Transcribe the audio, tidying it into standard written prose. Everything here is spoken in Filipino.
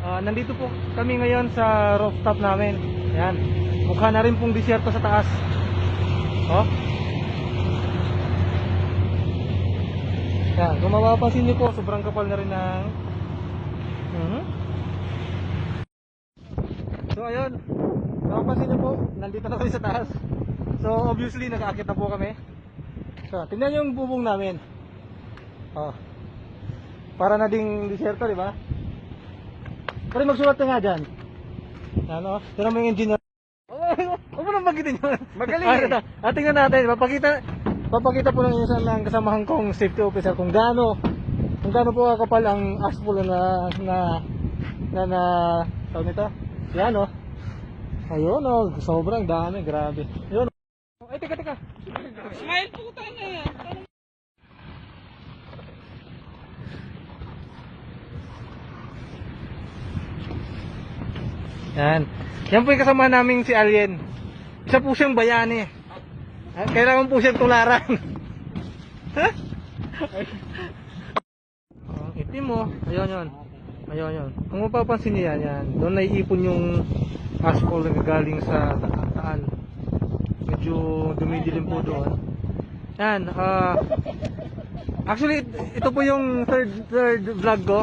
Nandito po kami ngayon sa rooftop namin. Ayan. Mukha na rin pong disyerto sa taas. Oh. Ayan. Kung mapapansin niyo po, sobrang kapal na rin ng... So ayun. Mapapansin niyo po, nandito na kami sa taas. So obviously, nag-aakit na po kami. So, tingnan niyo yung bubong namin. Oh. Para na ding disyerto, di ba? Pero magsulat ka nga dyan. Ano? Tignan mo yung engineer. Huwag mo nang bagitin yun. Magaling Tingnan natin. Papakita po ng isang ng kasamahan kong safety officer kung gaano po kakapal ang asphalt na tawag nito. Yan o. Ayun o. Sobrang dami. Grabe. Yun. Ay, teka. Smile po tayo na yan. Yan po yung kasama namin si Alien. Isa po siyang bayani. Kailangan po siyang tularan. Itim mo. Ayun. Kung mapapansin niyo yan. Doon naiipon yung asphalt na galing sa daan. Medyo dumidilim po doon. Yan. Actually, ito po yung third vlog ko